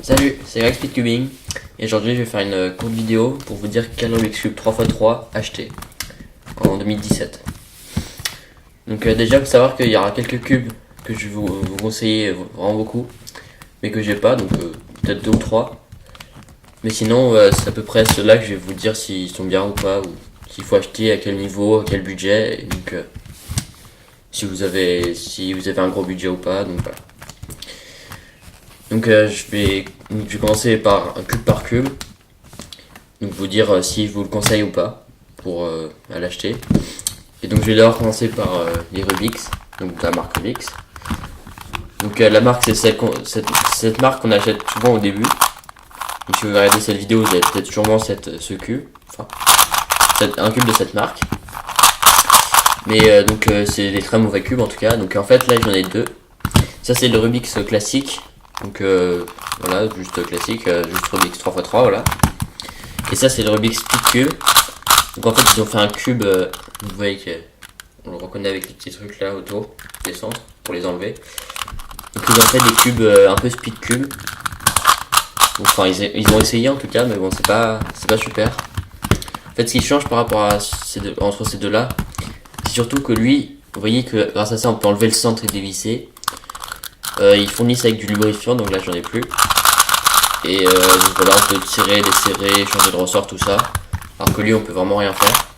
Salut, c'est Rex Speedcubing et aujourd'hui je vais faire une courte vidéo pour vous dire quel Rubik's Cube 3x3 acheter en 2017. Donc déjà, faut savoir qu'il y aura quelques cubes que je vais vous conseiller vraiment beaucoup, mais que j'ai pas, donc peut-être 2 ou 3. Mais sinon, c'est à peu près ceux-là que je vais vous dire s'ils sont bien ou pas, ou s'il faut acheter, à quel niveau, à quel budget, et donc si vous avez un gros budget ou pas, donc voilà. Donc je vais commencer par cube, donc vous dire si je vous le conseille ou pas pour à l'acheter. Et donc je vais d'abord commencer par les Rubik's, donc la marque Rubik's. Donc la marque c'est cette marque qu'on achète souvent au début. Donc si vous regardez cette vidéo, vous avez peut-être sûrement ce cube, enfin un cube de cette marque. Mais donc c'est des très mauvais cubes en tout cas. Donc en fait là j'en ai deux. Ça c'est le Rubik's classique. Donc voilà, juste classique, juste Rubik's 3x3, voilà. Et ça c'est le Rubik's Speedcube. Donc en fait ils ont fait un cube, vous voyez qu'on le reconnaît avec les petits trucs là autour, des centres, pour les enlever. Donc ils ont fait des cubes un peu Speedcube. Enfin ils ont essayé en tout cas, mais bon c'est pas super. En fait ce qui change par rapport à entre ces deux là, c'est surtout que lui, vous voyez que grâce à ça on peut enlever le centre et dévisser. Ils fournissent avec du lubrifiant, donc là j'en ai plus. Et donc voilà, on peut tirer, desserrer, changer de ressort, tout ça. Alors que lui on peut vraiment rien faire.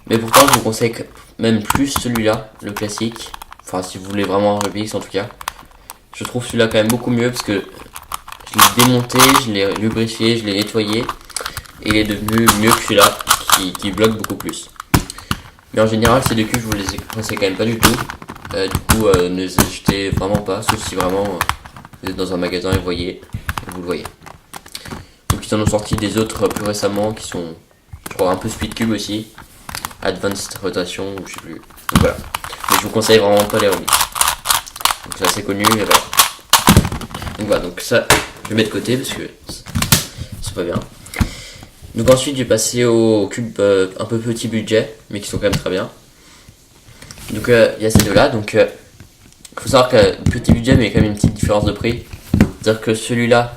Mais pourtant je vous conseille même plus celui-là, le classique. Enfin si vous voulez vraiment un Rubik's en tout cas. Je trouve celui-là quand même beaucoup mieux parce que je l'ai démonté, je l'ai lubrifié, je l'ai nettoyé. Et il est devenu mieux que celui-là qui bloque beaucoup plus. Mais en général ces deux cubes je vous les conseille quand même pas du tout. Du coup ne les achetez vraiment pas, sauf si vraiment vous êtes dans un magasin et vous le voyez. Donc ils en ont sorti des autres plus récemment qui sont, je crois, un peu Speedcube aussi, Advanced Rotation ou je sais plus. Donc voilà. Mais je vous conseille vraiment pas les Rubik's. Donc c'est assez connu et voilà. Donc voilà, donc ça je vais mettre de côté parce que c'est pas bien. Donc ensuite je vais passer aux cubes un peu petit budget mais qui sont quand même très bien. Donc il y a ces deux là, donc faut savoir que petit budget mais il y a quand même une petite différence de prix. C'est-à-dire que celui-là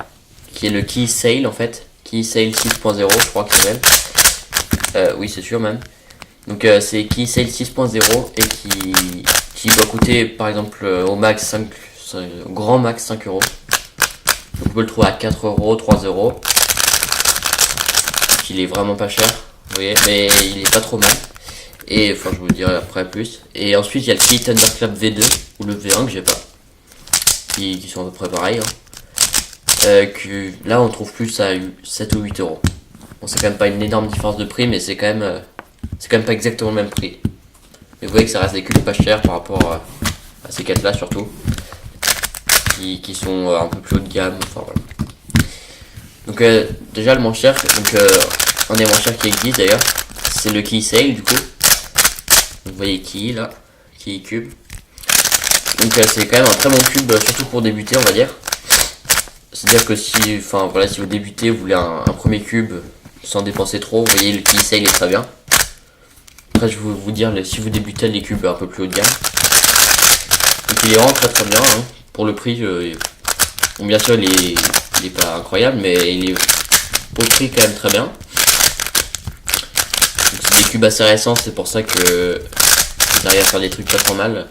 qui est le Keysale en fait, Keysale 6.0 je crois qu'il s'appelle. Oui c'est sûr même. Donc c'est Keysale 6.0 et qui doit coûter par exemple au max au grand max 5 euros. Donc on peut le trouver à 4 euros, 3 euros. Il est vraiment pas cher, vous voyez, mais il est pas trop mal. Et enfin je vous dirai après plus. Et ensuite il y a le Key Thunderclap V2 ou le V1 que j'ai pas, qui sont à peu près pareils que là on trouve plus à 7 ou 8 euros. Bon c'est quand même pas une énorme différence de prix, mais c'est quand même pas exactement le même prix. Mais vous voyez que ça reste des cubes pas chers par rapport à ces 4 là surtout, qui sont un peu plus haut de gamme, enfin voilà. Donc déjà le moins cher, donc un des moins chers qui existe d'ailleurs, c'est le Keysale du coup. Vous voyez Key là, Key Cube. Donc c'est quand même un très bon cube, surtout pour débuter on va dire. C'est-à-dire que si vous débutez, vous voulez un premier cube sans dépenser trop, vous voyez le Keysale est très bien. Après je vais vous dire si vous débutez les cubes un peu plus haut de gamme. Donc il est vraiment très très bien hein. Pour le prix, bon, bien sûr il est pas incroyable mais il est au prix quand même très bien. C'est des cubes assez récents, c'est pour ça que j'arrive à faire des trucs pas trop mal.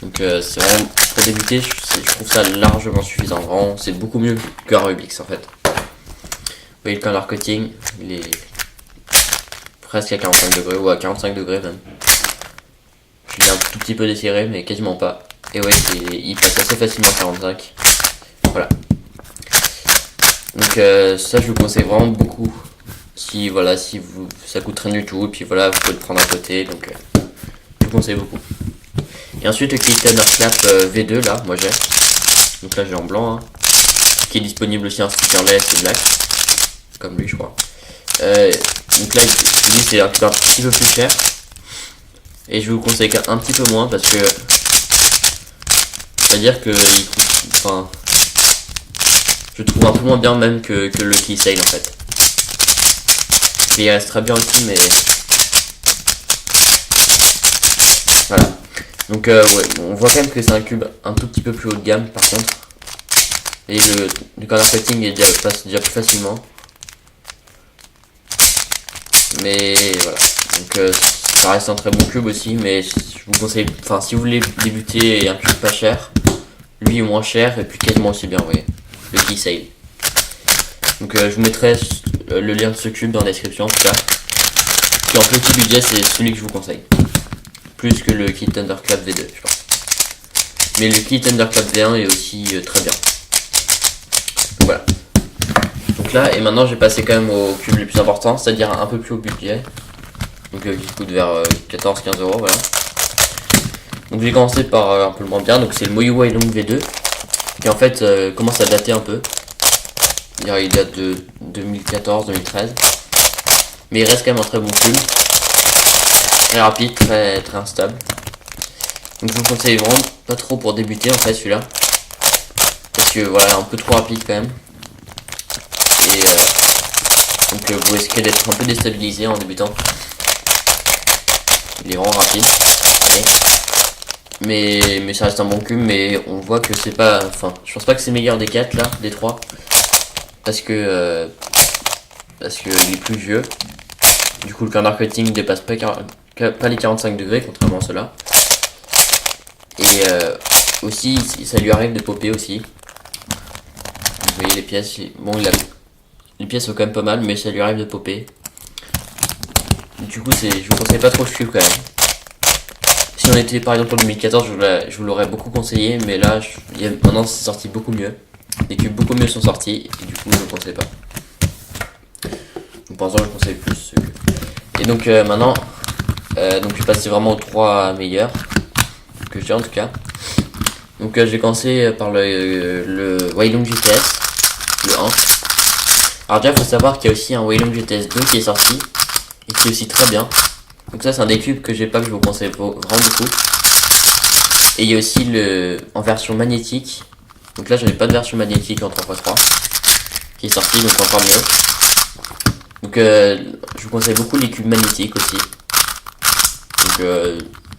Donc c'est vraiment pour débuter, je trouve ça largement suffisant. Vraiment, c'est beaucoup mieux qu'un Rubik's en fait. Vous voyez le color cutting, il est presque à 45 degrés ou à 45 degrés même. Je l'ai un tout petit peu desserré mais quasiment pas. Et ouais, il passe assez facilement à 45. Voilà. Donc ça je vous conseille vraiment beaucoup. Si ça coûte rien du tout, et puis voilà vous pouvez le prendre à côté, donc je vous conseille beaucoup. Et ensuite le Key Thunderclap V2 là, moi j'ai, donc là j'ai en blanc hein, qui est disponible aussi en stickerless et black, comme lui je crois. Donc là lui c'est un petit peu plus cher, et je vous conseille un petit peu moins parce que c'est à dire que je trouve un peu moins bien même que le Keysale en fait. Il reste très bien aussi mais voilà. Donc ouais, on voit quand même que c'est un cube un tout petit peu plus haut de gamme par contre. Et le corner cutting est passe déjà plus facilement. Mais voilà. Donc ça reste un très bon cube aussi, mais je vous conseille, enfin si vous voulez débuter et un cube pas cher, lui est moins cher et puis quasiment aussi bien, vous voyez. Le Keysave. Donc je vous mettrai le lien de ce cube dans la description en tout cas. Qui en petit budget c'est celui que je vous conseille. Plus que le kit Thunderclap V2 je pense. Mais le kit Thunderclap V1 est aussi très bien. Donc voilà. Donc là et maintenant j'ai passé quand même au cube le plus important, c'est-à-dire un peu plus haut budget. Donc qui coûte vers 14-15 euros, voilà. Donc j'ai commencé par un peu le moins bien, donc c'est le Moyu Wailong V2. Qui en fait commence à dater un peu. Il date de 2014-2013. Mais il reste quand même un très bon cube. Très rapide, très instable. Donc je vous conseille vraiment pas trop pour débuter en fait celui-là. Parce que voilà, un peu trop rapide quand même. Et donc vous risquez d'être un peu déstabilisé en débutant. Il est vraiment rapide. Mais ça reste un bon cube, mais on voit que c'est pas. Enfin, je pense pas que c'est le meilleur des 4 là, des 3. Parce que il est plus vieux. Du coup le corner cutting dépasse pas les 45 degrés contrairement à ceux-là. Et aussi ça lui arrive de popper aussi. Vous voyez les pièces, bon les pièces sont quand même pas mal, mais ça lui arrive de popper. Du coup je vous conseille pas trop ce cube quand même. Si on était par exemple en 2014 je vous l'aurais beaucoup conseillé, mais là maintenant c'est sorti beaucoup mieux. Des cubes beaucoup mieux sont sortis et du coup je ne le conseille pas. Donc pour l'instant je conseille plus ce cube. Et donc maintenant donc je vais passer vraiment aux 3 meilleurs que j'ai en tout cas. Donc j'ai commencé par le Wailong GTS, le 1. Alors déjà il faut savoir qu'il y a aussi un Wailong GTS 2 qui est sorti et qui est aussi très bien. Donc ça c'est un des cubes que j'ai pas, que je vous conseille vraiment beaucoup. Et il y a aussi en version magnétique. Donc là j'en ai pas de version magnétique en 3x3 qui est sorti, donc encore mieux. Donc je vous conseille beaucoup les cubes magnétiques aussi. Donc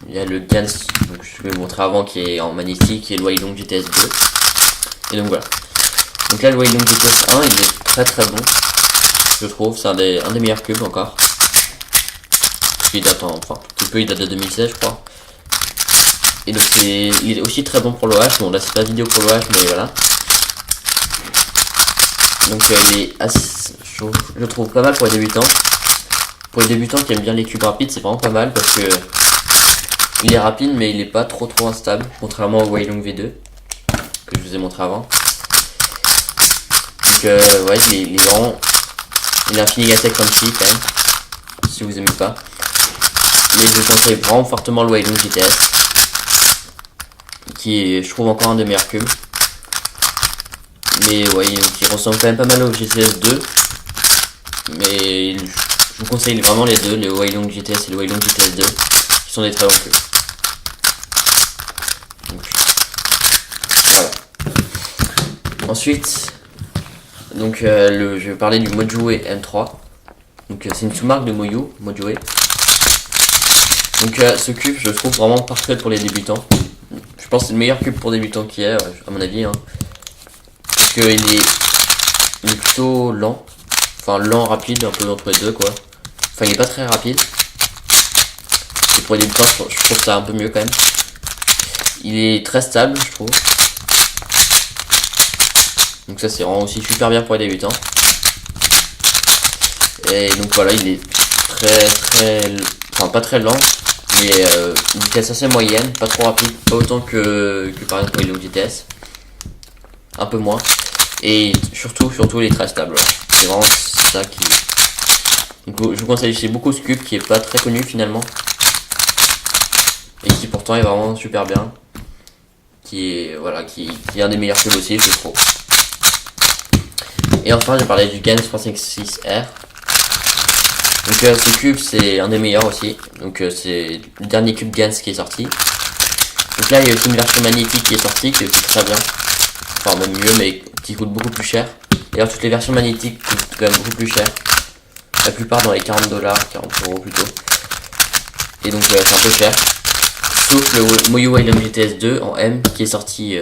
il y a le Gans, donc je vais vous montrer avant, qui est en magnétique, et le Wailong GTS 2. Et donc voilà. Donc là le Wailong GTS 1 il est très très bon, je trouve, c'est un des meilleurs cubes encore. Il date il date de 2016 je crois. Et donc il est aussi très bon pour l'OH, bon là c'est pas vidéo pour l'OH mais voilà. Donc il est assez, je le trouve pas mal pour les débutants. Pour les débutants qui aiment bien les cubes rapides, c'est vraiment pas mal parce que il est rapide mais il est pas trop instable, contrairement au Wailong V2 que je vous ai montré avant. Donc ouais, il est vraiment, il a un feeling assez crunchy quand même, si vous aimez pas. Mais je conseille vraiment fortement le Wailong GTS, qui est, je trouve, encore un des meilleurs cubes. Mais ouais, il ressemble quand même pas mal au GTS 2. Mais je vous conseille vraiment les deux, le Wailong GTS et le Wailong GTS 2, qui sont des très bons cubes. Donc, voilà. Ensuite, donc je vais parler du Mojuwe M3. Donc c'est une sous-marque de Mojuwe. Donc ce cube je le trouve vraiment parfait pour les débutants. Je pense que c'est le meilleur cube pour débutants qu'il y a, à mon avis. Hein. Parce qu'il est plutôt lent. Enfin lent, rapide, un peu entre les deux quoi. Enfin il est pas très rapide. Et pour les débutants je trouve ça un peu mieux quand même. Il est très stable je trouve. Donc ça c'est vraiment aussi super bien pour les débutants. Et donc voilà, il est enfin pas très lent, mais une vitesse assez moyenne, pas trop rapide, pas autant que par exemple le GTS, un peu moins. Et surtout il est très stable. Voilà. C'est vraiment ça qui. Donc, je vous conseille chez beaucoup ce cube qui est pas très connu finalement, et qui pourtant est vraiment super bien. Qui est un des meilleurs cubes aussi, je trouve. Et enfin, j'ai parlé du Gans 356R. Donc ce cube c'est un des meilleurs aussi. Donc c'est le dernier cube Gans qui est sorti. Donc là il y a aussi une version magnétique qui est sortie, qui est aussi très bien. Enfin même mieux, mais qui coûte beaucoup plus cher. D'ailleurs toutes les versions magnétiques coûtent quand même beaucoup plus cher. La plupart dans les 40 $, 40 € plutôt. Et donc c'est un peu cher. Sauf le Moyu Wailong GTS 2 en M qui est sorti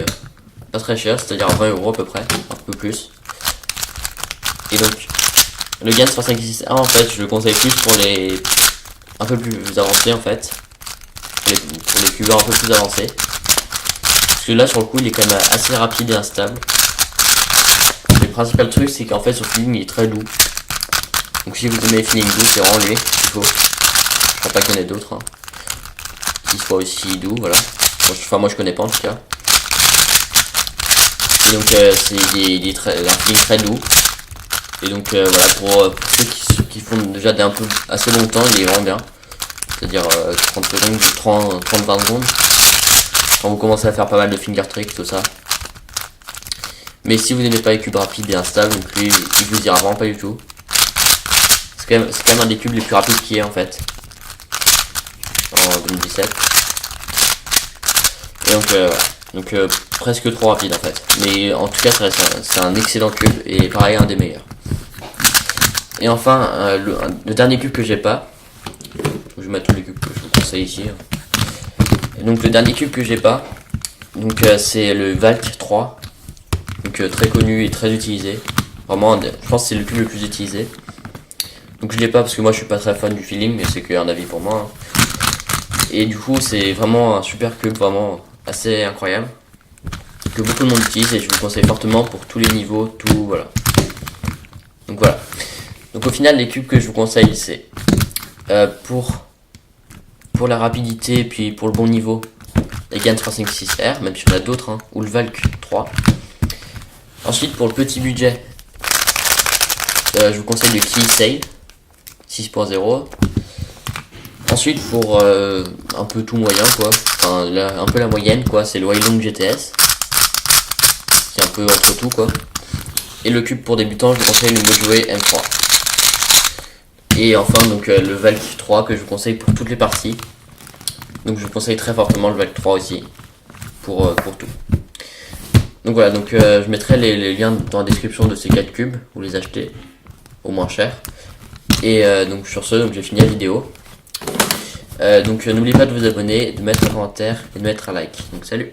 pas très cher, c'est-à-dire 20 € à peu près, un peu plus. Et donc le GAN 356A en fait je le conseille plus pour les un peu plus avancés en fait, pour les cubeurs un peu plus avancés. Parce que là sur le coup il est quand même assez rapide et instable. Le principal truc c'est qu'en fait son feeling il est très doux. Donc si vous aimez les feelings doux, c'est vraiment lui qu'il faut. Je crois pas qu'il y en ait d'autres hein, qui soient aussi doux, voilà. Enfin moi je connais pas en tout cas. Et donc il est un feeling très doux. Et donc voilà, pour ceux qui font déjà un peu assez longtemps, il est vraiment bien. C'est-à-dire 30 secondes, 30-20 secondes. Quand vous commencez à faire pas mal de finger tricks, tout ça. Mais si vous n'aimez pas les cubes rapides et instables, donc lui, il vous ira vraiment pas du tout. C'est quand même un des cubes les plus rapides qui est en fait. En 2017. Et donc voilà. Donc presque trop rapide en fait. Mais en tout cas c'est un excellent cube et pareil un des meilleurs. Et enfin le dernier cube que j'ai pas. Je vais mettre tous les cubes que je vous conseille ici. Et donc le dernier cube que j'ai pas. Donc c'est le Valk 3. Donc très connu et très utilisé. Vraiment je pense que c'est le cube le plus utilisé. Donc je l'ai pas parce que moi je suis pas très fan du feeling, mais c'est qu'un avis pour moi. Et du coup c'est vraiment un super cube, vraiment assez incroyable, que beaucoup de monde utilise et je vous conseille fortement pour tous les niveaux, tout voilà. Donc voilà. Donc au final les cubes que je vous conseille c'est pour la rapidité et puis pour le bon niveau, les GAN 356R, même s'il y en a d'autres, hein, ou le Valk 3. Ensuite pour le petit budget, je vous conseille le Keysale 6.0. Ensuite pour un peu tout moyen quoi, enfin un peu la moyenne quoi, c'est le Weilong GTS, qui est un peu entre tout quoi. Et le cube pour débutants, je vous conseille le Mojoe M3. Et enfin donc le Valk 3 que je vous conseille pour toutes les parties. Donc je vous conseille très fortement le Valk 3 aussi pour tout. Donc voilà, donc je mettrai les liens dans la description de ces 4 cubes, vous les achetez au moins cher. Et donc sur ce, donc j'ai fini la vidéo. Donc n'oubliez pas de vous abonner, de mettre un commentaire et de mettre un like. Donc salut!